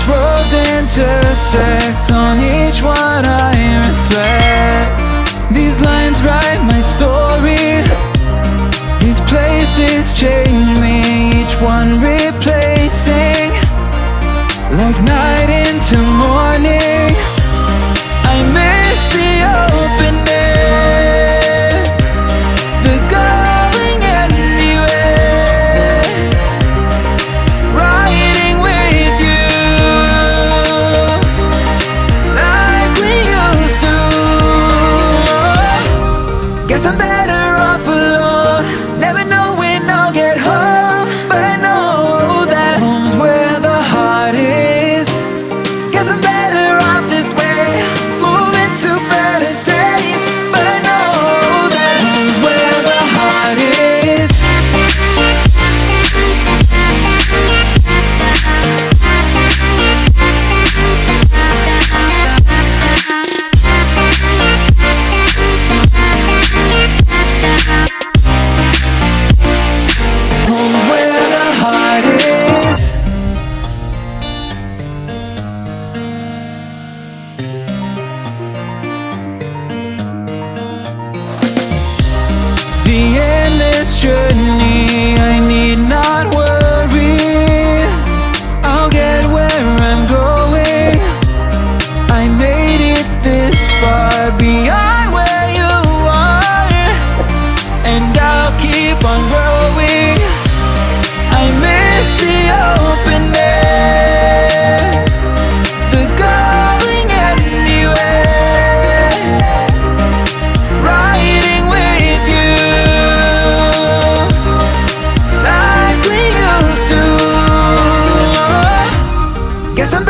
these roads intersect, on each one I reflect. These lines write my story, these places change me, each one replacing, like night into morning. I miss the open air, the going anywhere, riding with you like we used to. Guess I'm better off alone, never know when I'll get home, but I know that home's where the heart is. Guess I'm better off this way, moving to better days, but I know that home's where the heart is. Home's where the heart is. The endless journey, I need not worry, I'll get where I'm going. I made it this far, beyond where you are, and I'll keep on growing. I miss the open air, the going anywhere, riding with you like we used to. Guess I'm